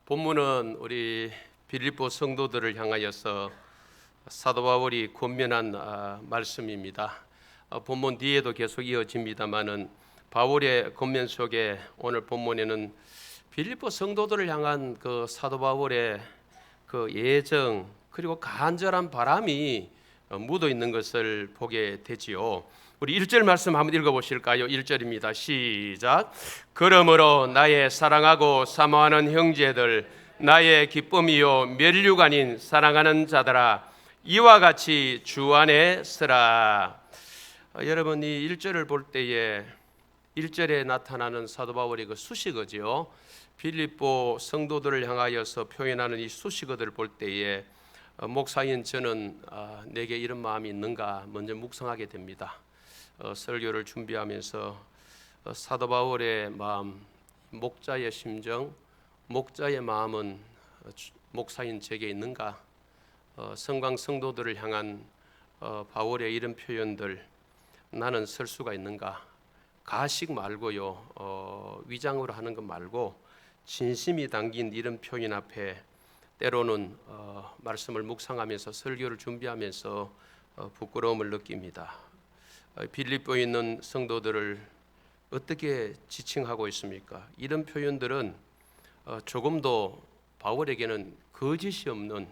본문은 우리 빌립보 성도들을 향하여서 사도 바울이 권면한 말씀입니다. 본문 뒤에도 계속 이어집니다만은 바울의 권면 속에 오늘 본문에는 빌립보 성도들을 향한 그 사도 바울의 그 예정 그리고 간절한 바람이 묻어 있는 것을 보게 되지요. 우리 1절 말씀 한번 읽어보실까요? 1절입니다. 시작. 그러므로 나의 사랑하고 사모하는 형제들, 나의 기쁨이요 면류관 아닌 사랑하는 자들아, 이와 같이 주 안에 서라. 여러분, 이 1절을 볼 때에 1절에 나타나는 사도 바울의 그 수식어지요. 빌립보 성도들을 향하여서 표현하는 이 수식어들을 볼 때에 목사인 저는 내게 이런 마음이 있는가 먼저 묵상하게 됩니다. 설교를 준비하면서 사도 바울의 마음, 목자의 심정, 목자의 마음은 목사인 제게 있는가? 성강 성도들을 향한 바울의 이런 표현들 나는 쓸 수가 있는가? 가식 말고요, 위장으로 하는 것 말고 진심이 담긴 이런 표현 앞에 때로는 말씀을 묵상하면서 설교를 준비하면서 부끄러움을 느낍니다. 빌립보에 있는 성도들을 어떻게 지칭하고 있습니까? 이런 표현들은 조금도 바울에게는 거짓이 없는,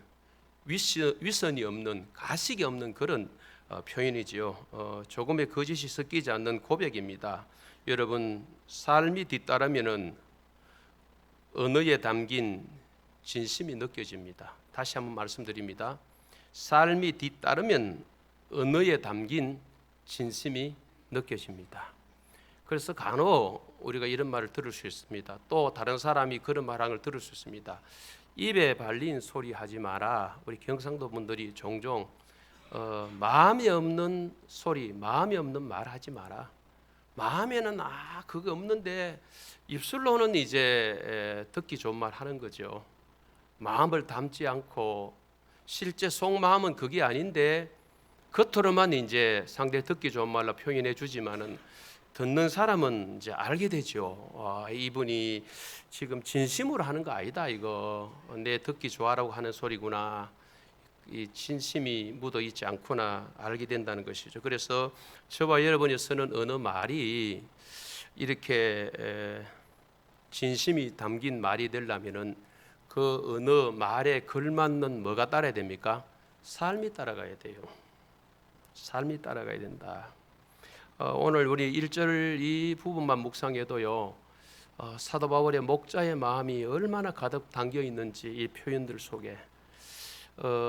위선이 없는, 가식이 없는 그런 표현이지요. 조금의 거짓이 섞이지 않는 고백입니다. 여러분, 삶이 뒤따르면은 언어에 담긴 진심이 느껴집니다. 다시 한번 말씀드립니다. 삶이 뒤따르면 언어에 담긴 진심이 느껴집니다. 그래서 간혹 우리가 이런 말을 들을 수 있습니다. 또 다른 사람이 그런 말을 들을 수 있습니다. 입에 발린 소리 하지 마라. 우리 경상도 분들이 종종 마음이 없는 소리, 마음이 없는 말 하지 마라. 마음에는 그거 없는데 입술로는 이제 듣기 좋은 말 하는 거죠. 마음을 담지 않고 실제 속마음은 그게 아닌데 겉으로만 이제 상대 듣기 좋은 말로 표현해 주지만은 듣는 사람은 이제 알게 되죠. 이분이 지금 진심으로 하는 거 아니다. 이거 내 듣기 좋아라고 하는 소리구나. 이 진심이 묻어 있지 않구나 알게 된다는 것이죠. 그래서 저와 여러분이 쓰는 어느 말이 이렇게 진심이 담긴 말이 되려면은 그 어느 말에 걸맞는 뭐가 따라야 됩니까? 삶이 따라가야 돼요. 삶이 따라가야 된다. 오늘 우리 1절 이 부분만 묵상해도요, 사도 바울의 목자의 마음이 얼마나 가득 담겨 있는지 이 표현들 속에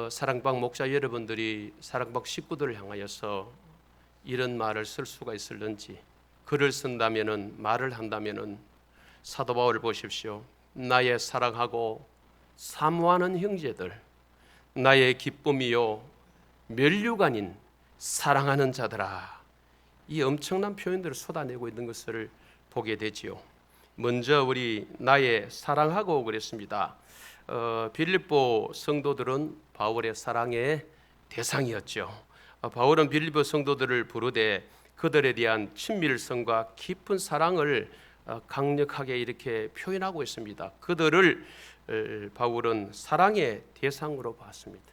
사랑방 목자 여러분들이 사랑방 식구들을 향하여서 이런 말을 쓸 수가 있을는지, 글을 쓴다면은, 말을 한다면은 사도 바울을 보십시오. 나의 사랑하고 사모하는 형제들, 나의 기쁨이요 면류관인 사랑하는 자들아, 이 엄청난 표현들을 쏟아내고 있는 것을 보게 되지요. 먼저 우리 나의 사랑하고 그랬습니다. 빌립보 성도들은 바울의 사랑의 대상이었죠. 바울은 빌립보 성도들을 부르되 그들에 대한 친밀성과 깊은 사랑을 강력하게 이렇게 표현하고 있습니다. 그들을 바울은 사랑의 대상으로 봤습니다.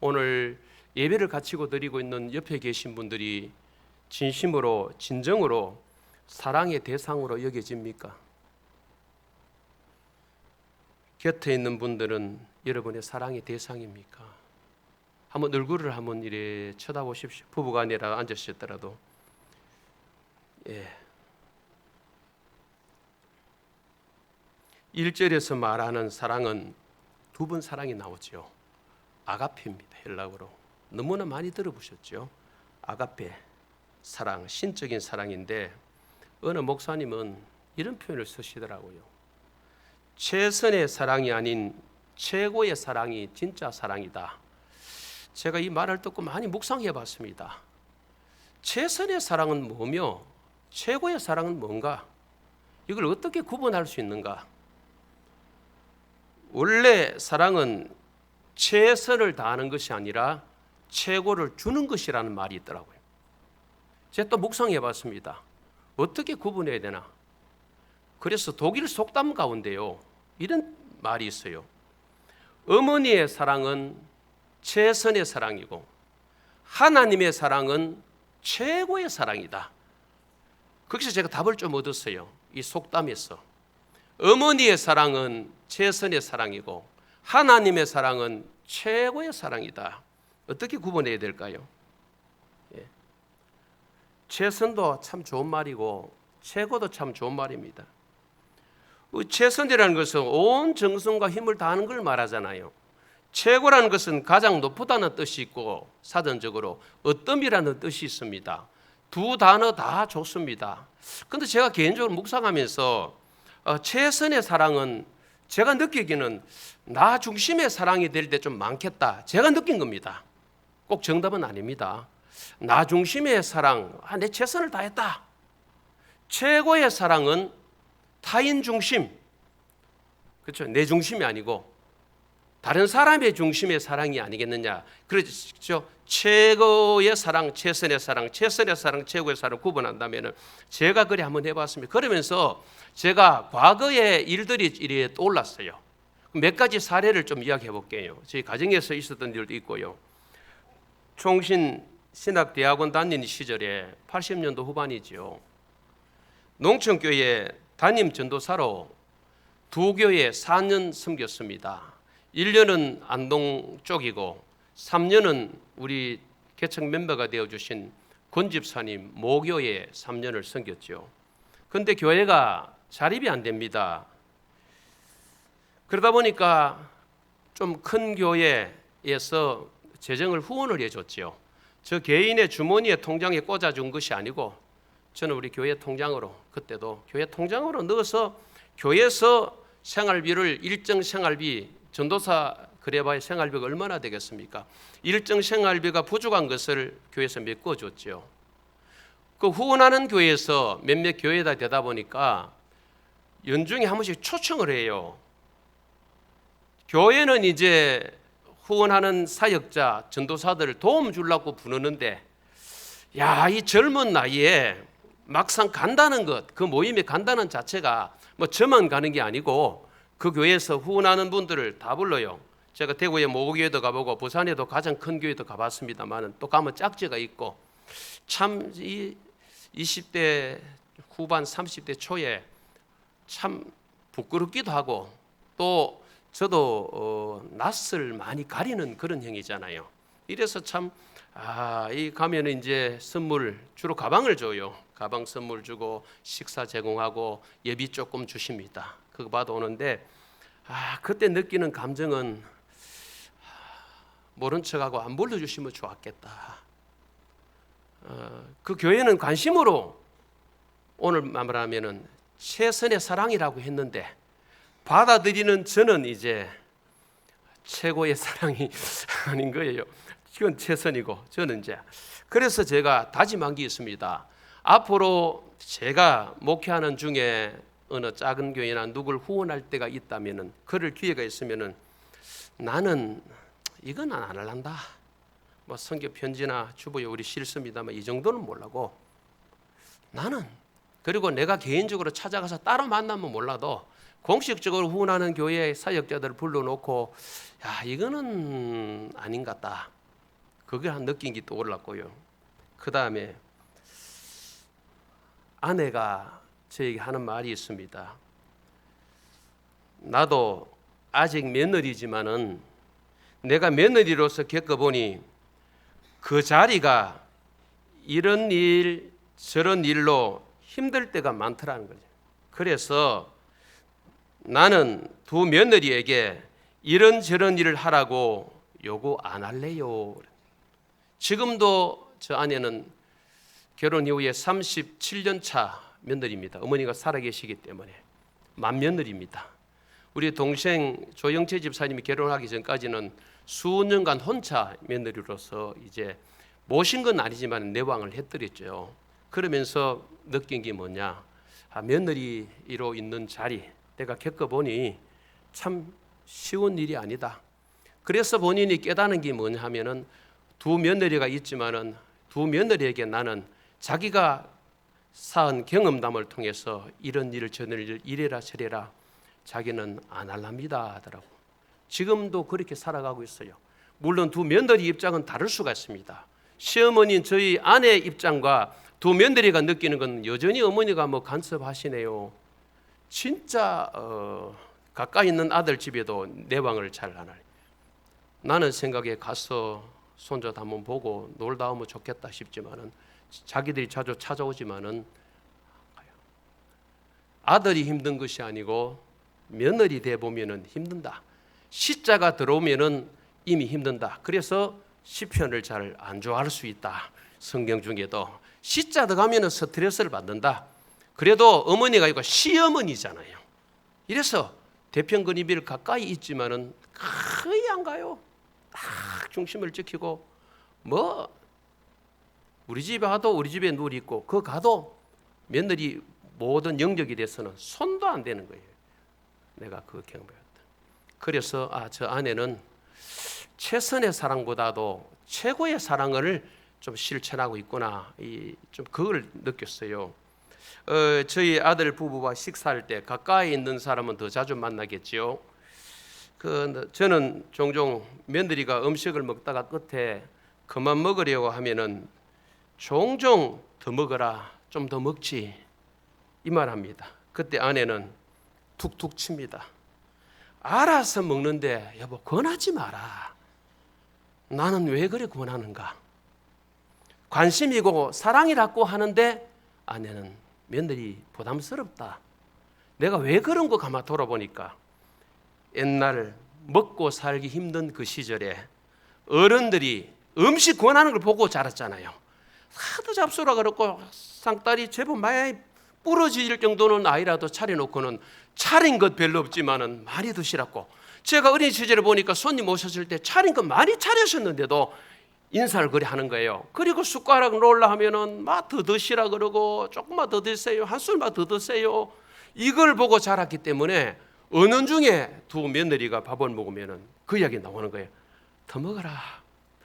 오늘 예배를 갖추고 드리고 있는 옆에 계신 분들이 진심으로 진정으로 사랑의 대상으로 여겨집니까? 곁에 있는 분들은 여러분의 사랑의 대상입니까? 한번 얼굴을 한번 이래 쳐다보십시오. 부부간이라 앉으셨더라도. 예. 1절에서 말하는 사랑은 두 번 사랑이 나오죠. 아가페입니다. 헬라어로. 너무나 많이 들어보셨죠? 아가페, 사랑, 신적인 사랑인데 어느 목사님은 이런 표현을 쓰시더라고요. 최선의 사랑이 아닌 최고의 사랑이 진짜 사랑이다. 제가 이 말을 듣고 많이 묵상해 봤습니다. 최선의 사랑은 뭐며 최고의 사랑은 뭔가? 이걸 어떻게 구분할 수 있는가? 원래 사랑은 최선을 다하는 것이 아니라 최고를 주는 것이라는 말이 있더라고요. 제가 또 묵상해 봤습니다. 어떻게 구분해야 되나? 그래서 독일 속담 가운데요, 이런 말이 있어요. 어머니의 사랑은 최선의 사랑이고 하나님의 사랑은 최고의 사랑이다. 거기서 제가 답을 좀 얻었어요. 이 속담에서. 어머니의 사랑은 최선의 사랑이고 하나님의 사랑은 최고의 사랑이다. 어떻게 구분해야 될까요? 예. 최선도 참 좋은 말이고 최고도 참 좋은 말입니다. 최선이라는 것은 온 정성과 힘을 다하는 걸 말하잖아요. 최고라는 것은 가장 높다는 뜻이 있고 사전적으로 어떤이라는 뜻이 있습니다. 두 단어 다 좋습니다. 그런데 제가 개인적으로 묵상하면서 최선의 사랑은 제가 느끼기는 나 중심의 사랑이 될 때 좀 많겠다. 제가 느낀 겁니다. 꼭 정답은 아닙니다. 나 중심의 사랑, 내 최선을 다했다. 최고의 사랑은 타인 중심, 그렇죠? 내 중심이 아니고 다른 사람의 중심의 사랑이 아니겠느냐. 그렇죠? 최고의 사랑, 최선의 사랑, 최선의 사랑, 최고의 사랑 구분한다면 제가 그래 한번 해봤습니다. 그러면서 제가 과거의 일들이 이래 떠올랐어요. 몇 가지 사례를 좀 이야기해 볼게요. 저희 가정에서 있었던 일도 있고요. 총신 신학대학원 다니는 시절에 80년도 후반이죠. 농촌교회 담임 전도사로 두 교회 4년 섬겼습니다. 1년은 안동 쪽이고 3년은 우리 개척 멤버가 되어주신 권 집사님 모교에 3년을 섬겼죠. 그런데 교회가 자립이 안 됩니다. 그러다 보니까 좀 큰 교회에서 재정을 후원을 해줬죠. 저 개인의 주머니에 통장에 꽂아준 것이 아니고 저는 우리 교회 통장으로 그때도 교회 통장으로 넣어서 교회에서 생활비를 일정 생활비 전도사 그래봐야 생활비가 얼마나 되겠습니까? 일정 생활비가 부족한 것을 교회에서 메꿔줬죠. 그 후원하는 교회에서 몇몇 교회다 되다 보니까 연중에 한 번씩 초청을 해요. 교회는 이제 후원하는 사역자, 전도사들을 도움 주려고 부르는데 야, 이 젊은 나이에 막상 간다는 것, 그 모임에 간다는 자체가 뭐 저만 가는 게 아니고 그 교회에서 후원하는 분들을 다 불러요. 제가 대구에 모교회도 가보고 부산에도 가장 큰 교회도 가봤습니다만 또 가면 짝지가 있고 참 이 20대 후반 30대 초에 참 부끄럽기도 하고 또 저도 낯을 많이 가리는 그런 형이잖아요. 이래서 참 이 가면은 이제 선물 주로 가방을 줘요. 가방 선물 주고 식사 제공하고 예비 조금 주십니다. 그거 받아 오는데 그때 느끼는 감정은 모른 척하고 안 불러주시면 좋았겠다. 그 교회는 관심으로 오늘 말하면은 최선의 사랑이라고 했는데 받아들이는 저는 이제 최고의 사랑이 아닌 거예요. 이건 최선이고 저는 이제 그래서 제가 다짐한 게 있습니다. 앞으로 제가 목회하는 중에 어느 작은 교회나 누굴 후원할 때가 있다면은 그럴 기회가 있으면은 나는 이건 안 할란다. 뭐 성교 편지나 주보에 우리 싫습니다만 이 정도는 몰라고 나는 그리고 내가 개인적으로 찾아가서 따로 만나면 몰라도 공식적으로 후원하는 교회 사역자들을 불러놓고 야 이거는 아닌 것 같다. 그걸 한 느낀 게 떠올랐고요. 그 다음에 아내가 저에게 하는 말이 있습니다. 나도 아직 며느리지만은 내가 며느리로서 겪어보니 그 자리가 이런 일 저런 일로 힘들 때가 많더라는 거죠. 그래서 나는 두 며느리에게 이런저런 일을 하라고 요구 안 할래요. 지금도 저 아내는 결혼 이후에 37년 차 며느리입니다. 어머니가 살아계시기 때문에 맏며느리입니다. 우리 동생 조영채 집사님이 결혼하기 전까지는 수년간 혼자 며느리로서 이제 모신 건 아니지만 내왕을 해드렸죠. 그러면서 느낀 게 뭐냐? 며느리로 있는 자리 내가 겪어보니 참 쉬운 일이 아니다. 그래서 본인이 깨닫는 게 뭐냐 하면은 두 며느리가 있지만은 두 며느리에게 나는 자기가 쌓은 경험담을 통해서 이런 일을 저런 일을 이래라 저래라 자기는 안 할랍니다 하더라고. 지금도 그렇게 살아가고 있어요. 물론 두 며느리 입장은 다를 수가 있습니다. 시어머니는 저희 아내 입장과 두 며느리가 느끼는 건 여전히 어머니가 뭐 간섭하시네요. 진짜 가까이 있는 아들 집에도 내방을 잘 안 해요. 나는 생각에 가서 손자도 한번 보고 놀다 오면 좋겠다 싶지만은 자기들이 자주 찾아오지만은 아들이 힘든 것이 아니고 며느리 돼 보면은 힘든다. 시자가 들어오면은 이미 힘든다. 그래서 시편을 잘 안 좋아할 수 있다. 성경 중에도 시자 들어가면은 스트레스를 받는다. 그래도 어머니가 이거 시어머니잖아요. 이래서 대평근이빌 가까이 있지만은 거의 안 가요. 딱 중심을 지키고 뭐 우리 집에 가도 우리 집에 누리 있고 그 가도 며느리 모든 영역에 대해서는 손도 안 대는 거예요. 내가 그 경험했다. 그래서 저 아내는 최선의 사랑보다도 최고의 사랑을 좀 실천하고 있구나. 좀 그걸 느꼈어요. 저희 아들 부부와 식사할 때 가까이 있는 사람은 더 자주 만나겠지요. 저는 종종 며느리가 음식을 먹다가 끝에 그만 먹으려고 하면은 종종 더 먹어라, 좀 더 먹지 이 말합니다. 그때 아내는 툭툭 칩니다. 알아서 먹는데 여보 권하지 마라. 나는 왜 그래 권하는가? 관심이고 사랑이라고 하는데 아내는 며느리 부담스럽다. 내가 왜 그런 거 가만 돌아보니까 옛날 먹고 살기 힘든 그 시절에 어른들이 음식 권하는 걸 보고 자랐잖아요. 하도 잡수라 그랬고 상다리 제법 많이 부러질 정도는 아이라도 차려놓고는 차린 것 별로 없지만은 많이 드시라고. 제가 어린 시절에 보니까 손님 오셨을 때 차린 것 많이 차렸었는데도 인사를 그리 하는 거예요. 그리고 숟가락 놓으려 하면은 막 더 드시라 그러고 조금만 더 드세요. 한 술만 더 드세요. 이걸 보고 자랐기 때문에 어느 중에 두 며느리가 밥을 먹으면은 그 이야기 나오는 거예요. 더 먹어라,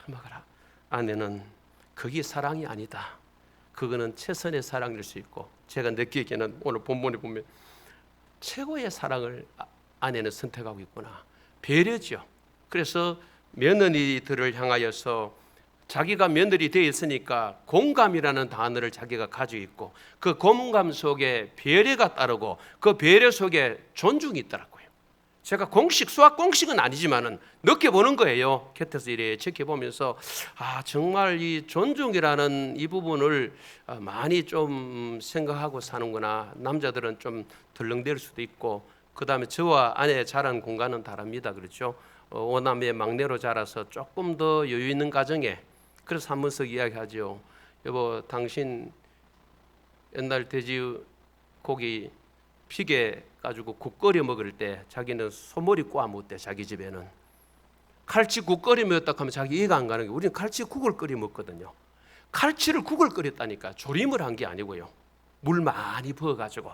더 먹어라. 아내는 그게 사랑이 아니다. 그거는 최선의 사랑일 수 있고 제가 느끼기에는 오늘 본문에 보면 최고의 사랑을 아내는 선택하고 있구나. 배려죠. 그래서 며느리들을 향하여서 자기가 며느리 되어 있으니까 공감이라는 단어를 자기가 가지고 있고 그 공감 속에 배려가 따르고 그 배려 속에 존중이 있더라고요. 제가 수학 공식은 아니지만은 느껴보는 거예요. 곁에서 이래 지켜보면서 정말 이 존중이라는 이 부분을 많이 좀 생각하고 사는구나. 남자들은 좀 덜렁댈 수도 있고 그 다음에 저와 아내 자란 공간은 다릅니다. 그렇죠? 오남매 막내로 자라서 조금 더 여유 있는 가정에 그래서 한 번씩 이야기하죠. 여보 당신 옛날 돼지 고기 피게 가지고 국 끓여 먹을 때 자기는 소머리 꼬아 먹대. 자기 집에는 칼치국 끓여 먹었다 하면 자기 이해가 안 가는 게 우리는 칼치국을 끓여 먹거든요. 칼치를 국을 끓였다니까 조림을 한 게 아니고요. 물 많이 부어가지고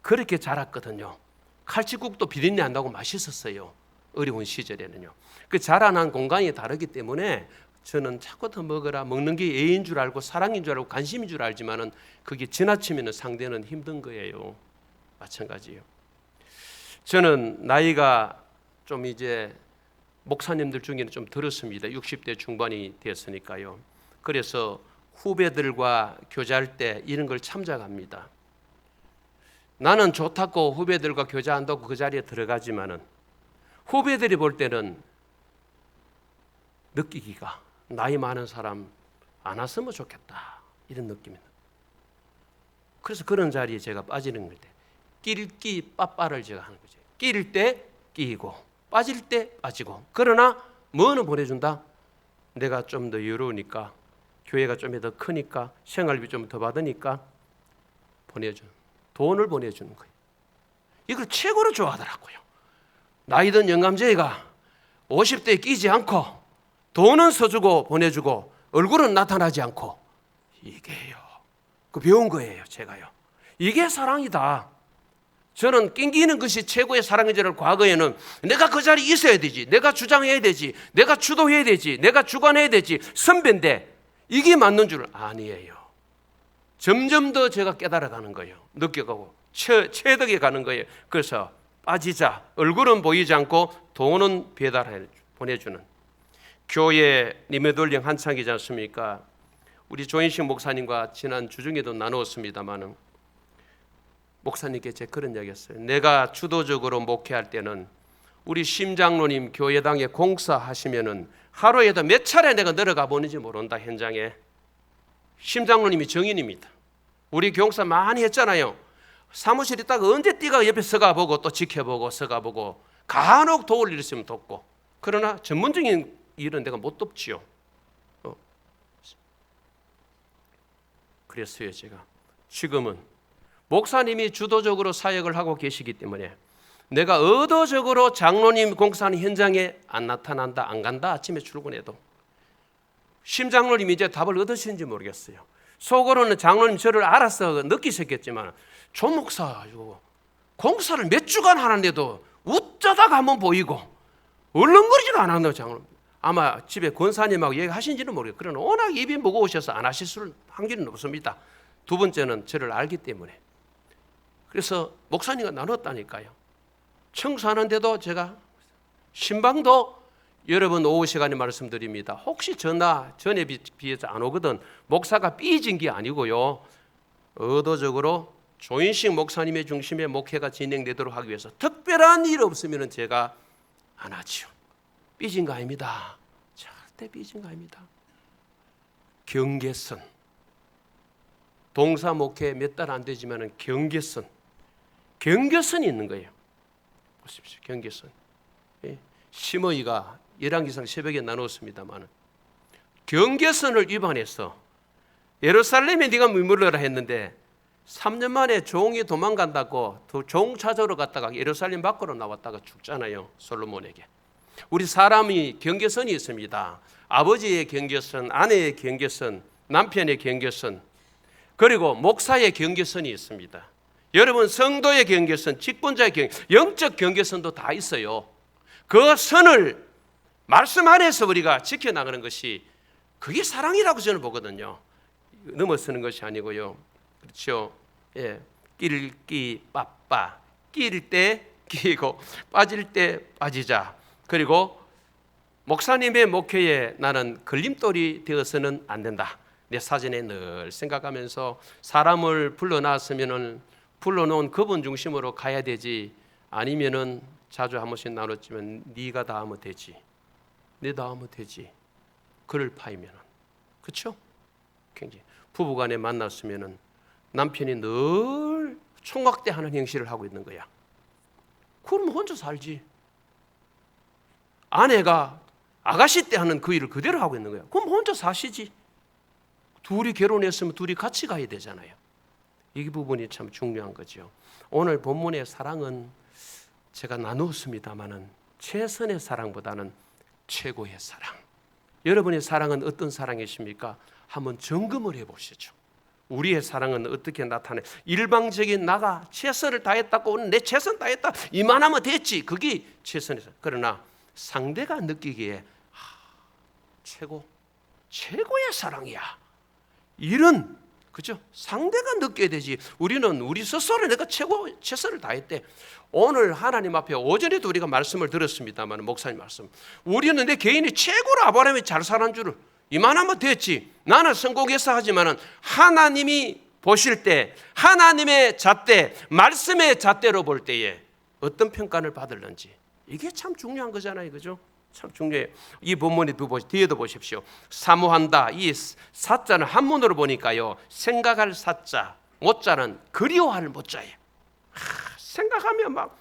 그렇게 자랐거든요. 칼치국도 비린내 안 나고 맛있었어요. 어려운 시절에는요. 그 자라난 공간이 다르기 때문에 저는 자꾸 더 먹어라. 먹는 게 예인 줄 알고 사랑인 줄 알고 관심인 줄 알지만은 그게 지나치면 상대는 힘든 거예요. 마찬가지예요. 저는 나이가 좀 이제 목사님들 중에는 좀 들었습니다. 60대 중반이 됐으니까요. 그래서 후배들과 교제할 때 이런 걸 참작합니다. 나는 좋다고 후배들과 교제한다고 그 자리에 들어가지만은 후배들이 볼 때는 느끼기가 나이 많은 사람 안 왔으면 좋겠다 이런 느낌입니다. 그래서 그런 자리에 제가 빠지는 건데 끼리 빠빠를 제가 하는 거죠. 끼릴 때 끼고 빠질 때 빠지고. 그러나 뭐는 보내준다? 내가 좀 더 여유로우니까 교회가 좀 더 크니까 생활비 좀 더 받으니까 보내주는 돈을 보내주는 거예요. 이걸 최고로 좋아하더라고요. 나이 든 영감제가 50대에 끼지 않고 돈은 써주고 보내주고 얼굴은 나타나지 않고 이게요. 그 배운 거예요. 제가요. 이게 사랑이다. 저는 낑기는 것이 최고의 사랑인 줄 알고 과거에는 내가 그 자리에 있어야 되지. 내가 주장해야 되지. 내가 주도해야 되지. 내가 주관해야 되지. 선배인데 이게 맞는 줄 아니에요. 점점 더 제가 깨달아가는 거예요. 느껴가고 체득해 가는 거예요. 그래서 빠지자. 얼굴은 보이지 않고 돈은 배달해 보내주는 교회 리모델링 한창이지 않습니까? 우리 조인식 목사님과 지난 주중에도 나누었습니다마는 목사님께 제가 그런 이야기했어요. 내가 주도적으로 목회할 때는 우리 심장로님 교회당에 공사하시면은 하루에도 몇 차례 내가 내려가 보는지 모른다. 현장에. 심장로님이 정인입니다. 우리 경사 많이 했잖아요. 사무실 있다가 언제 띠가 옆에 서가 보고 또 지켜보고 서가 보고 간혹 도울 일 있으면 돕고. 그러나 전문적인 일은 내가 못 돕지요. 그랬어요. 제가 지금은 목사님이 주도적으로 사역을 하고 계시기 때문에 내가 의도적으로 장로님 공사하는 현장에 안 나타난다, 안 간다. 아침에 출근해도 심장로님이 이제 답을 얻으시는지 모르겠어요. 속으로는 장로님 저를 알아서 느끼셨겠지만 조 목사 공사를 몇 주간 하는데도 웃자다가 한번 보이고 얼렁거리지도 않았네요. 장로님 아마 집에 권사님하고 얘기하신지는 모르겠어요. 그러나 워낙 입이 무거우셔서 안 하실 확률은 없습니다. 두 번째는 저를 알기 때문에. 그래서 목사님과 나눴다니까요. 청소하는데도 제가 신방도 여러분 오후 시간에 말씀드립니다. 혹시 전에 비해서 안 오거든 목사가 삐진 게 아니고요. 의도적으로 조인식 목사님의 중심의 목회가 진행되도록 하기 위해서 특별한 일 없으면 제가 안 하지요. 삐진 거 아닙니다. 절대 삐진 거 아닙니다. 경계선. 동사 목회 몇 달 안 되지만 경계선이 있는 거예요. 보십시오. 경계선. 심의가 열왕기상 새벽에 나눴습니다만 경계선을 위반해서 예루살렘에 네가 머물러라 했는데 3년 만에 종이 도망간다고 종 찾으러 갔다가 예루살렘 밖으로 나왔다가 죽잖아요. 솔로몬에게. 우리 사람이 경계선이 있습니다. 아버지의 경계선, 아내의 경계선, 남편의 경계선, 그리고 목사의 경계선이 있습니다. 여러분 성도의 경계선, 직분자의 경계선, 영적 경계선도 다 있어요. 그 선을 말씀 안에서 우리가 지켜나가는 것이 그게 사랑이라고 저는 보거든요. 넘어서는 것이 아니고요. 그렇죠? 예, 끼 빠빠, 끼일 때 끼고 빠질 때 빠지자. 그리고 목사님의 목회에 나는 걸림돌이 되어서는 안 된다. 내 사전에 늘 생각하면서 사람을 불러놨으면은 불러놓은 그분 중심으로 가야 되지. 아니면은 자주 한 번씩 나눴지만 네가 다 하면 되지. 내 다 하면 되지. 그를 파이면은 그렇죠? 굉장히 부부간에 만났으면은 남편이 늘 총각대하는 행실을 하고 있는 거야. 그럼 혼자 살지. 아내가 아가씨 때 하는 그 일을 그대로 하고 있는 거야. 그럼 혼자 사시지. 둘이 결혼했으면 둘이 같이 가야 되잖아요. 이 부분이 참 중요한 거죠. 오늘 본문의 사랑은 제가 나누었습니다마는 최선의 사랑보다는 최고의 사랑. 여러분의 사랑은 어떤 사랑이십니까? 한번 점검을 해보시죠. 우리의 사랑은 어떻게 나타내? 일방적인 나가 최선을 다했다고 오늘 내 최선 다했다 이만하면 됐지. 그게 최선의 사랑. 그러나 상대가 느끼기에 최고의 사랑이야. 이런 그죠? 상대가 느껴야 되지. 우리는 우리 스스로 내가 최선을 다했대. 오늘 하나님 앞에 오전에도 우리가 말씀을 들었습니다만 목사님 말씀. 우리는 내 개인이 최고로 아브라함이 잘 사는 줄을 이만하면 됐지. 나는 성공해서 하지만은 하나님이 보실 때 하나님의 잣대, 말씀의 잣대로 볼 때에 어떤 평가를 받을는지 이게 참 중요한 거잖아요, 그죠? 참 중요해요. 이 본문에 뒤에도 보십시오. 사모한다. 이 사자는 한문으로 보니까요. 생각할 사자, 모자는 그리워할 모자예요. 생각하면 막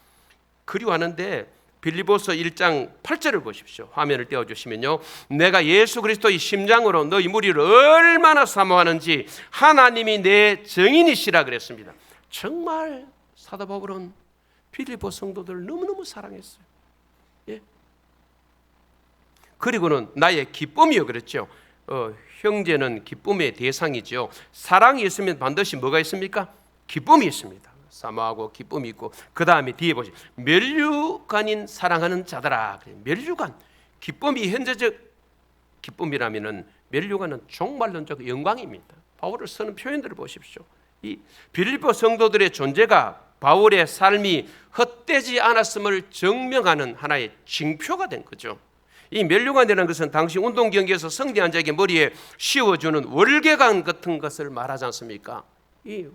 그리워하는데 빌립보서 1장 8절을 보십시오. 화면을 띄워주시면요. 내가 예수 그리스도의 심장으로 너희 무리를 얼마나 사모하는지 하나님이 내 증인이시라 그랬습니다. 정말 사도 바울은 빌립보 성도들을 너무너무 사랑했어요. 예? 그리고는 나의 기쁨이요 그랬죠. 형제는 기쁨의 대상이죠. 사랑이 있으면 반드시 뭐가 있습니까? 기쁨이 있습니다. 사모하고 기쁨이 있고 그 다음에 뒤에 보시죠. 면류관인 사랑하는 자들아. 면류관 기쁨이 현재적 기쁨이라면은 면류관은 종말론적 영광입니다. 바울을 쓰는 표현들을 보십시오. 이 빌립보 성도들의 존재가 바울의 삶이 헛되지 않았음을 증명하는 하나의 징표가 된 거죠. 이 면류관이라는 것은 당시 운동 경기에서 승리한 자에게 머리에 씌워주는 월계관 같은 것을 말하지 않습니까? 이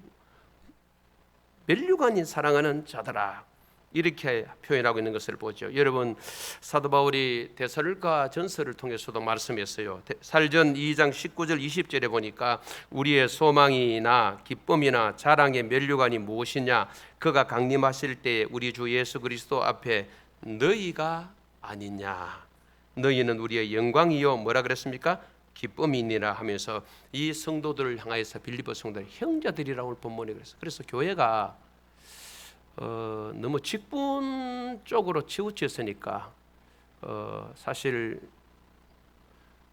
면류관이 사랑하는 자들아, 이렇게 표현하고 있는 것을 보죠. 여러분, 사도 바울이 데살로니가 전서를 통해서도 말씀했어요. 살전 2장 19절 20절에 보니까 우리의 소망이나 기쁨이나 자랑의 면류관이 무엇이냐, 그가 강림하실 때에 우리 주 예수 그리스도 앞에 너희가 아니냐, 너희는 우리의 영광이요 뭐라 그랬습니까? 기쁨이니라 하면서 이 성도들을 향하여서 빌립보 성도들 형제들이라고 본문에 그랬어요. 그래서 교회가 너무 직분 쪽으로 치우쳤으니까 사실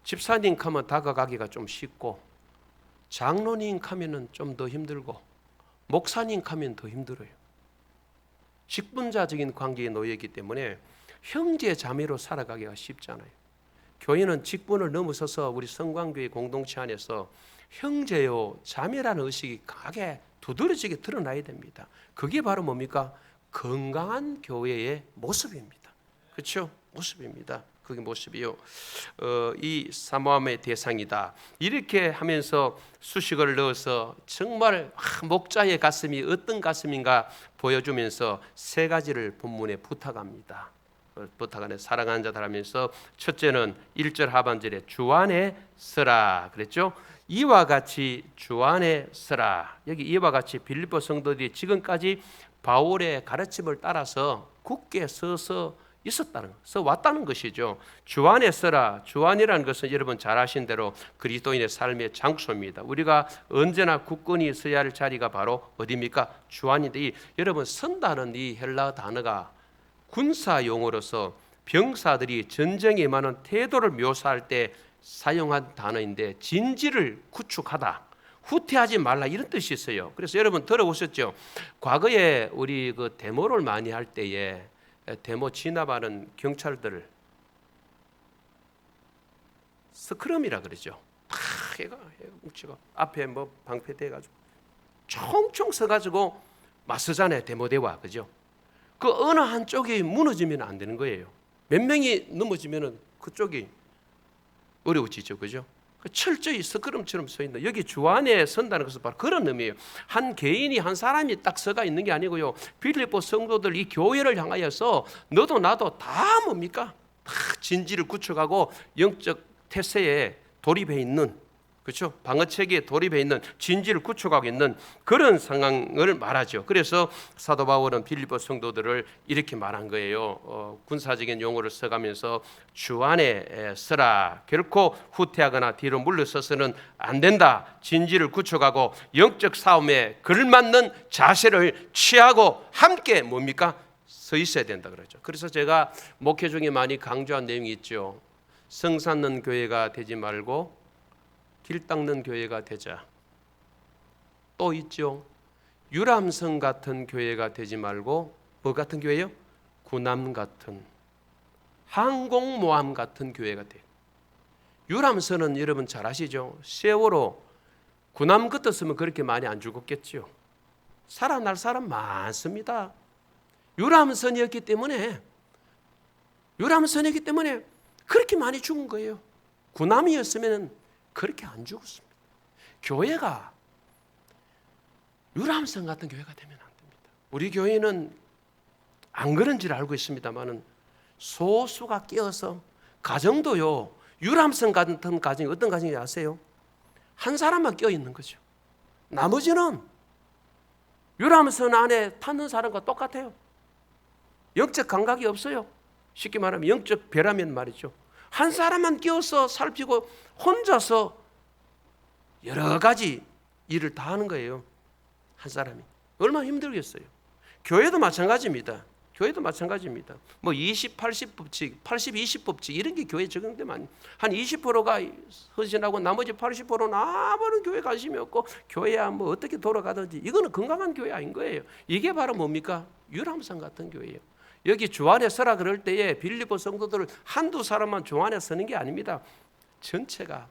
집사님 하면 다가가기가 좀 쉽고, 장로님 하면은 좀 더 힘들고, 목사님 하면 더 힘들어요. 직분자적인 관계에 놓여 있기 때문에 형제 자매로 살아가기가 쉽잖아요. 교회는 직분을 넘어서서 우리 성광교회 공동체 안에서 형제요 자매라는 의식이 강하게 두드러지게 드러나야 됩니다. 그게 바로 뭡니까? 건강한 교회의 모습입니다. 그렇죠? 모습입니다. 그게 모습이요. 이 사모함의 대상이다. 이렇게 하면서 수식어를 넣어서 정말 목자의 가슴이 어떤 가슴인가 보여주면서 세 가지를 본문에 부탁합니다. 부탁하네. 사랑하는 자들 하면서 첫째는 1절 하반절에 주 안에 서라 그랬죠. 이와 같이 주 안에 서라. 여기 이와 같이 빌립보 성도들이 지금까지 바울의 가르침을 따라서 굳게 서서 있었다는, 서 왔다는 것이죠. 주 안에 서라. 주 안이라는 것은 여러분 잘 아신 대로 그리스도인의 삶의 장소입니다. 우리가 언제나 굳건히 서야 할 자리가 바로 어디입니까? 주 안인데, 여러분 선다는 이 헬라 단어가 군사 용어로서 병사들이 전쟁에 임하는 태도를 묘사할 때 사용한 단어인데, 진지를 구축하다, 후퇴하지 말라, 이런 뜻이 있어요. 그래서 여러분 들어보셨죠? 과거에 우리 그 데모를 많이 할 때에 데모 진압하는 경찰들을 스크럼이라 그러죠. 다 해가 뭉치고 앞에 뭐 방패대 가지고 총총 서가지고 맞서잖아요. 데모대와, 그죠? 그 어느 한쪽이 무너지면 안 되는 거예요. 몇 명이 넘어지면은 그쪽이 어려워지죠, 그죠? 철저히 스크럼처럼 서 있는, 여기 주 안에 선다는 것은 바로 그런 의미예요. 한 개인이, 한 사람이 딱 서가 있는 게 아니고요. 빌립보 성도들 이 교회를 향하여서 너도 나도 다 뭡니까? 다 진지를 구축하고 영적 태세에 돌입해 있는, 그렇죠? 방어체계에 돌입해 있는, 진지를 구축하고 있는 그런 상황을 말하죠. 그래서 사도 바울은 빌립보 성도들을 이렇게 말한 거예요. 군사적인 용어를 써가면서 주 안에 서라. 결코 후퇴하거나 뒤로 물러서서는 안 된다. 진지를 구축하고 영적 싸움에 걸맞는 자세를 취하고 함께 뭡니까? 서 있어야 된다 그러죠. 그래서 제가 목회 중에 많이 강조한 내용이 있죠. 성 쌓는 교회가 되지 말고 길 닦는 교회가 되자. 또 있죠. 유람선 같은 교회가 되지 말고 뭐 같은 교회요? 군함 같은, 항공모함 같은 교회가 돼. 유람선은 여러분 잘 아시죠? 세월호 군함 같았으면 그렇게 많이 안 죽었겠죠. 살아날 사람 많습니다. 유람선이었기 때문에 그렇게 많이 죽은 거예요. 군함이었으면 그렇게 안 죽었습니다. 교회가 유람선 같은 교회가 되면 안 됩니다. 우리 교회는 안 그런 줄 알고 있습니다만은 소수가 끼어서, 가정도요, 유람선 같은 가정이 어떤 가정인지 아세요? 한 사람만 끼어 있는 거죠. 나머지는 유람선 안에 타는 사람과 똑같아요. 영적 감각이 없어요. 쉽게 말하면 영적 벼라면 말이죠. 한 사람만 끼어서 살피고 혼자서 여러 가지 일을 다 하는 거예요. 한 사람이. 얼마나 힘들겠어요. 교회도 마찬가지입니다. 뭐 20, 80 법칙, 80, 20 법칙 이런 게 교회에 적용되면 한 20%가 헌신하고 나머지 80%는 아무런 교회 관심이 없고 교회야 뭐 어떻게 돌아가든지, 이거는 건강한 교회 아닌 거예요. 이게 바로 뭡니까? 유람선 같은 교회예요. 여기 주 안에 서라 그럴 때에 빌립보 성도들을 한두 사람만 주 안에 서는 게 아닙니다. 전체가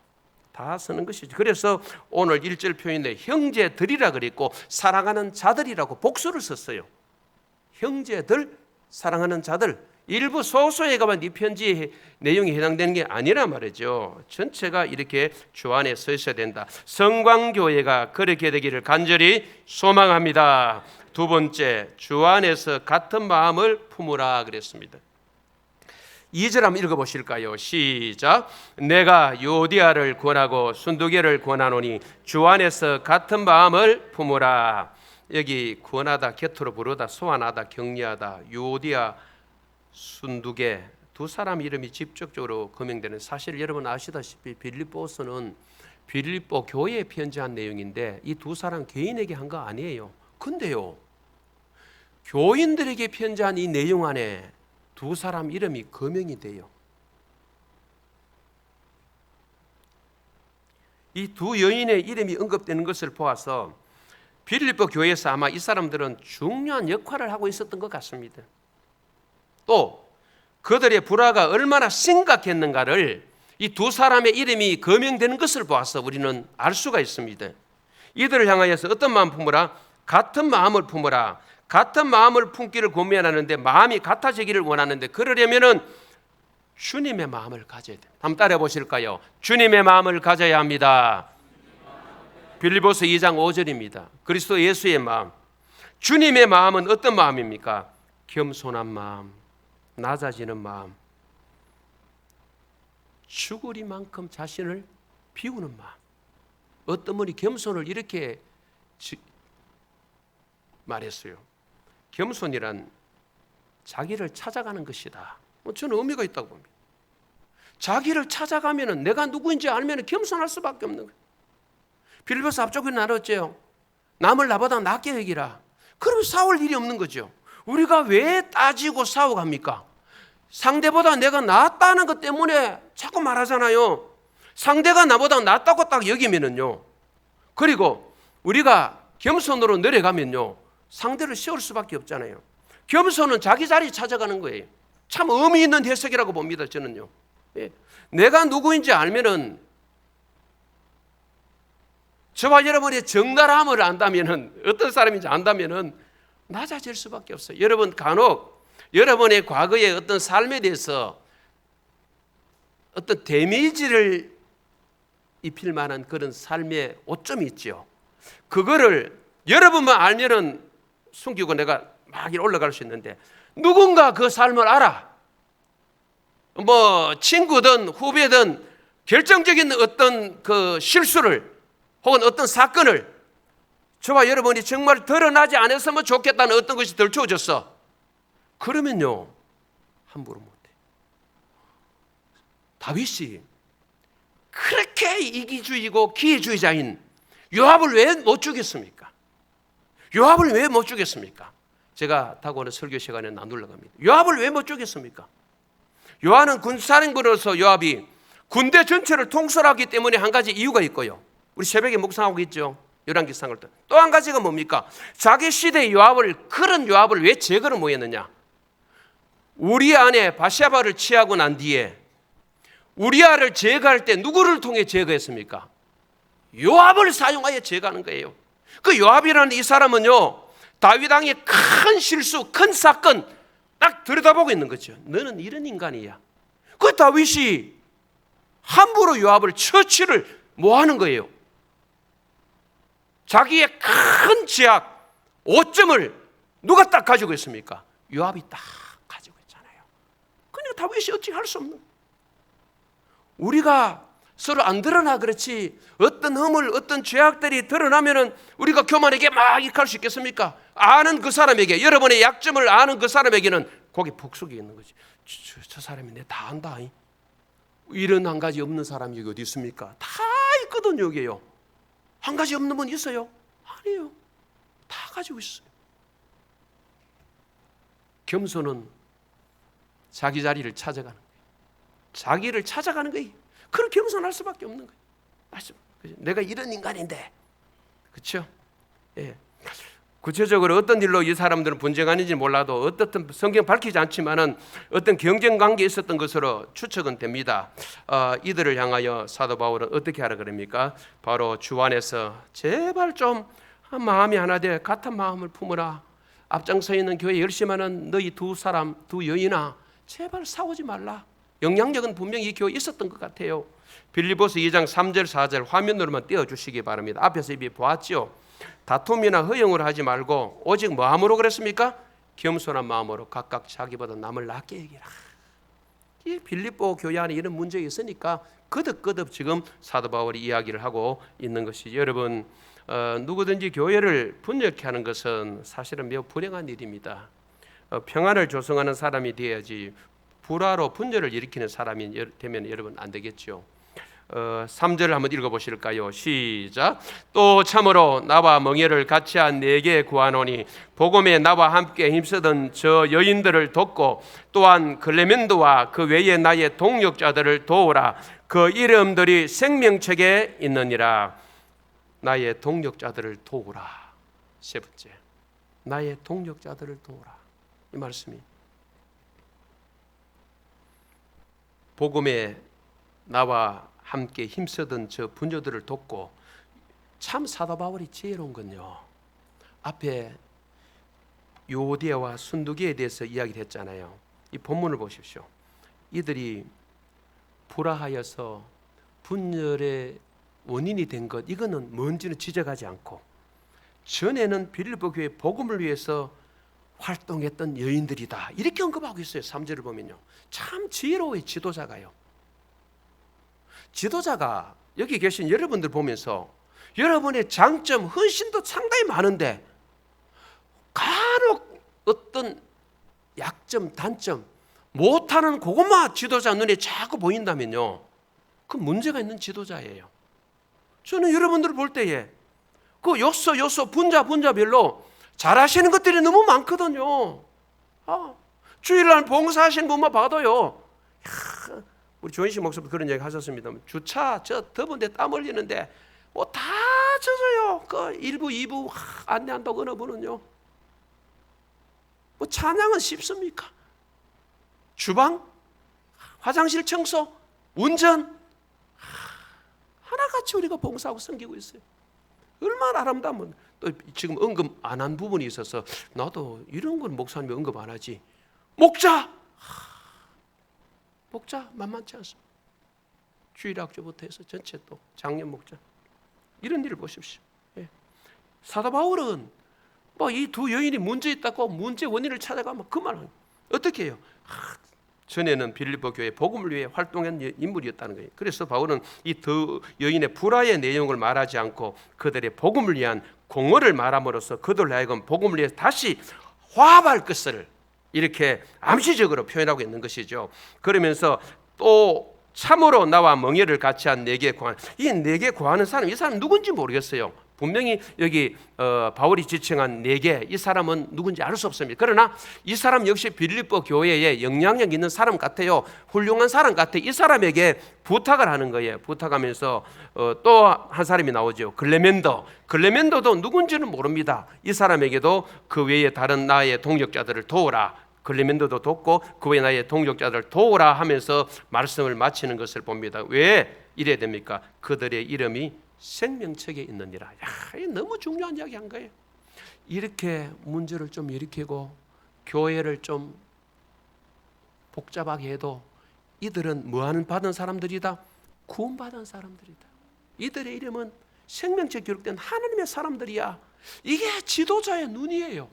다 쓰는 것이죠. 그래서 오늘 1절 표현에 형제들이라 그랬고 사랑하는 자들이라고 복수를 썼어요. 형제들, 사랑하는 자들. 일부 소수에게만 이 편지의 내용이 해당되는 게 아니라 말이죠. 전체가 이렇게 주 안에 서 있어야 된다. 성광교회가 그렇게 되기를 간절히 소망합니다. 두 번째, 주 안에서 같은 마음을 품으라 그랬습니다. 2절 한번 읽어보실까요? 시작. 내가 요디아를 권하고 순두개를 권하노니 주 안에서 같은 마음을 품으라. 여기 권하다, 곁으로 부르다, 소환하다, 격려하다, 요디아, 순두개 두 사람 이름이 직접적으로 거명되는, 사실 여러분 아시다시피 빌립보서는 빌립보 교회에 편지한 내용인데 이 두 사람 개인에게 한 거 아니에요. 근데요, 교인들에게 편지한 이 내용 안에 두 사람 이름이 거명이 돼요. 이 두 여인의 이름이 언급되는 것을 보아서 빌립보 교회에서 아마 이 사람들은 중요한 역할을 하고 있었던 것 같습니다. 또 그들의 불화가 얼마나 심각했는가를 이 두 사람의 이름이 거명되는 것을 보아서 우리는 알 수가 있습니다. 이들을 향하여서 어떤 마음 품으라? 같은 마음을 품으라. 같은 마음을 품기를 권면하는데, 마음이 같아지기를 원하는데 그러려면은 주님의 마음을 가져야 돼요. 한번 따라해 보실까요? 주님의 마음을 가져야 합니다. 빌립보서 2장 5절입니다. 그리스도 예수의 마음. 주님의 마음은 어떤 마음입니까? 겸손한 마음, 낮아지는 마음, 죽으리만큼 자신을 비우는 마음. 어떤 분이 겸손을 이렇게 말했어요. 겸손이란 자기를 찾아가는 것이다. 저는 의미가 있다고 봅니다. 자기를 찾아가면은, 내가 누구인지 알면 겸손할 수밖에 없는 거예요. 빌립보서 앞쪽에 나눴죠. 남을 나보다 낫게 여기라. 그럼 싸울 일이 없는 거죠. 우리가 왜 따지고 싸워갑니까? 상대보다 내가 낫다는 것 때문에 자꾸 말하잖아요. 상대가 나보다 낫다고 딱 여기면은요, 그리고 우리가 겸손으로 내려가면요, 상대를 세울 수밖에 없잖아요. 겸손은 자기 자리 찾아가는 거예요. 참 의미 있는 해석이라고 봅니다, 저는요. 예. 내가 누구인지 알면은, 저와 여러분의 적나라함을 안다면은, 어떤 사람인지 안다면은 낮아질 수밖에 없어요. 여러분 간혹 여러분의 과거의 어떤 삶에 대해서 어떤 데미지를 입힐 만한 그런 삶의 오점이 있죠. 그거를 여러분만 알면은 숨기고 내가 막 올라갈 수 있는데, 누군가 그 삶을 알아. 뭐 친구든 후배든 결정적인 어떤 그 실수를 혹은 어떤 사건을 저와 여러분이 정말 드러나지 않았으면 좋겠다는 어떤 것이 덜 주어졌어. 그러면요, 함부로 못해. 다윗이 그렇게 이기주의고 기회주의자인 요압을 왜 못 죽였습니까? 요압을 왜 못 죽였습니까? 제가 다고는 설교 시간에 나누려고 합니다. 요압을 왜 못 죽였습니까? 요압은 군사령관으로서 요압이 군대 전체를 통솔하기 때문에 한 가지 이유가 있고요. 우리 새벽에 묵상하고 있죠. 열왕기상을 또 한 가지가 뭡니까? 자기 시대의 요압을, 그런 요압을 왜 제거를 못했느냐? 우리 안에 바세바를 취하고 난 뒤에 우리아를 제거할 때 누구를 통해 제거했습니까? 요압을 사용하여 제거하는 거예요. 그 요압이라는 이 사람은요, 다윗 왕의 큰 실수, 큰 사건 딱 들여다보고 있는 거죠. 너는 이런 인간이야. 그 다윗이 함부로 요압을 처치를 뭐 하는 거예요? 자기의 큰 제약, 오점을 누가 딱 가지고 있습니까? 요압이 딱 가지고 있잖아요. 그러니까 다윗이 어찌 할 수 없는 거예요. 우리가 서로 안 드러나 그렇지, 어떤 허물, 어떤 죄악들이 드러나면은 우리가 교만에게 막 익할 수 있겠습니까? 아는 그 사람에게, 여러분의 약점을 아는 그 사람에게는 거기 복속이 있는 거지. 저 사람이 내 다 안다. 이런 한 가지 없는 사람이 여기 어디 있습니까? 다 있거든요, 여기요. 한 가지 없는 분 있어요? 아니에요. 다 가지고 있어요. 겸손은 자기 자리를 찾아가는 거예요. 자기를 찾아가는 거예요. 그걸 겸손할 수밖에 없는 거예요. 내가 이런 인간인데, 그렇죠? 예. 구체적으로 어떤 일로 이 사람들은 분쟁하는지 몰라도 어떻든 성경 밝히지 않지만은 어떤 경쟁 관계에 있었던 것으로 추측은 됩니다. 이들을 향하여 사도 바울은 어떻게 하라 그럽니까? 바로 주 안에서 제발 좀 마음이 하나 돼 같은 마음을 품으라. 앞장서 있는 교회 열심히 하는 너희 두 여인아, 제발 싸우지 말라. 영향력은 분명히 이 교회에 있었던 것 같아요. 빌립보서 2장 3절 4절 화면으로만 띄워주시기 바랍니다. 앞에서 이미 보았죠. 다툼이나 허용을 하지 말고 오직 마음으로 그랬습니까? 겸손한 마음으로 각각 자기보다 남을 낮게 여기라. 이 빌립보 교회 안에 이런 문제가 있으니까 거듭 지금 사도 바울이 이야기를 하고 있는 것이죠. 여러분, 누구든지 교회를 분열케 하는 것은 사실은 매우 불행한 일입니다. 평안을 조성하는 사람이 되어야지 불화로 분열을 일으키는 사람이 되면 여러분 안 되겠죠. 3절을 한번 읽어보실까요? 시작. 또 참으로 나와 멍에를 같이 한 네게 구하노니 복음에 나와 함께 힘쓰던 저 여인들을 돕고 또한 클레멘도와 그 외에 나의 동역자들을 도우라. 그 이름들이 생명책에 있느니라. 나의 동역자들을 도우라. 세 번째, 나의 동역자들을 도우라. 이 말씀이 복음에 나와 함께 힘쓰던 저 분녀들을 돕고, 참 사도 바울이 지혜로운 건요, 앞에 요디아와 순두기에 대해서 이야기를 했잖아요. 이 본문을 보십시오. 이들이 불화하여서 분열의 원인이 된 것, 이거는 뭔지는 지적하지 않고 전에는 빌립보 교회 복음을 위해서 활동했던 여인들이다, 이렇게 언급하고 있어요. 3절을 보면요, 참 지혜로워요. 지도자가요. 지도자가 여기 계신 여러분들 보면서 여러분의 장점, 헌신도 상당히 많은데 간혹 어떤 약점, 단점, 못하는 그것만 지도자 눈에 자꾸 보인다면요, 그 문제가 있는 지도자예요. 저는 여러분들을 볼 때에 그 요소 분자별로 잘하시는 것들이 너무 많거든요. 주일날 봉사하시는 분만 봐도요, 우리 조인식 목사님 그런 얘기 하셨습니다. 주차 저 더운데 땀 흘리는데 뭐 다 젖어요. 그 1부 2부 안내한다고 어느 분은요. 뭐 찬양은 쉽습니까? 주방, 화장실 청소, 운전 하나같이 우리가 봉사하고 섬기고 있어요. 얼마나 아름다우면. 또 지금 언급 안 한 부분이 있어서 나도 이런 건 목사님이 언급 안 하지. 목자 만만치 않습니다. 주일학교부터 해서 전체 또 장년 목자, 이런 일을 보십시오. 사도 바울은 뭐 이 두 여인이 문제 있다고 문제 원인을 찾아가면 그 말은 어떻게 해요? 전에는 빌립보 교회 복음을 위해 활동한 인물이었다는 거예요. 그래서 바울은 이 두 여인의 불화의 내용을 말하지 않고 그들의 복음을 위한 공헌을 말함으로써 그들을 하여금 복음을 위해 다시 화합할 것을 이렇게 암시적으로 표현하고 있는 것이죠. 그러면서 또 참으로 나와 멍에를 같이 한 네게 구하는, 이 네게 구하는 사람, 이 사람 누군지 모르겠어요. 분명히 여기 바울이 지칭한 네게, 이 사람은 누군지 알 수 없습니다. 그러나 이 사람 역시 빌립보 교회에 영향력 있는 사람 같아요. 훌륭한 사람 같아. 이 사람에게 부탁을 하는 거예요. 부탁하면서 또 한 사람이 나오죠. 글레멘도도 누군지는 모릅니다. 이 사람에게도 그 외에 다른 나의 동역자들을 도우라. 글레멘도도 돕고 그 외에 나의 동역자들을 도우라 하면서 말씀을 마치는 것을 봅니다. 왜 이래야 됩니까? 그들의 이름이 생명책에 있느니라. 야, 너무 중요한 이야기 한 거예요. 이렇게 문제를 좀 일으키고 교회를 좀 복잡하게 해도 이들은 뭐하는 받은 사람들이다? 구원받은 사람들이다. 이들의 이름은 생명책 기록된 하나님의 사람들이야. 이게 지도자의 눈이에요.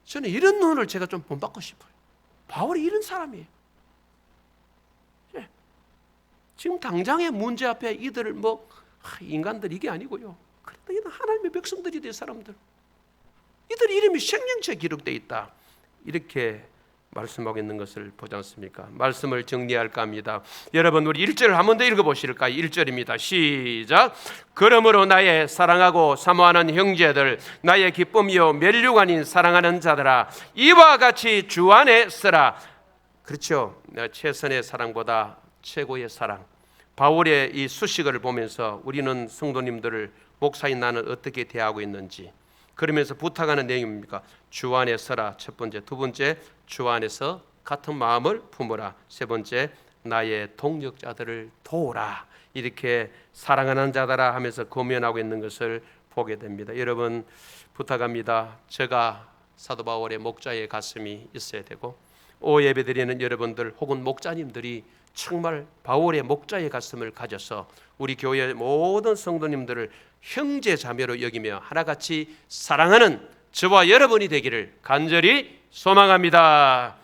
저는 이런 눈을 제가 좀 본받고 싶어요. 바울이 이런 사람이에요. 지금 당장의 문제 앞에 이들을 인간들 이게 아니고요. 그런데 이들은 하나님의 백성들이 될 사람들. 이들 이름이 생명책에 기록되어 있다. 이렇게 말씀하고 있는 것을 보지 않습니까? 말씀을 정리할까 합니다. 여러분, 우리 1절을 한 번 더 읽어보실까요? 1절입니다. 시작. 그러므로 나의 사랑하고 사모하는 형제들, 나의 기쁨이요 멸류관인 사랑하는 자들아, 이와 같이 주 안에 서라. 그렇죠. 최선의 사랑보다 최고의 사랑. 바울의 이 수식어를 보면서 우리는 성도님들을, 목사인 나는 어떻게 대하고 있는지, 그러면서 부탁하는 내용이 뭡니까? 주 안에 서라. 첫 번째. 두 번째, 주 안에서 같은 마음을 품어라. 세 번째, 나의 동역자들을 도우라. 이렇게 사랑하는 자들아 하면서 권면하고 있는 것을 보게 됩니다. 여러분, 부탁합니다. 제가 사도 바울의 목자의 가슴이 있어야 되고, 예배드리는 여러분들 혹은 목자님들이 정말 바울의 목자의 가슴을 가져서 우리 교회 모든 성도님들을 형제 자매로 여기며 하나같이 사랑하는 저와 여러분이 되기를 간절히 소망합니다.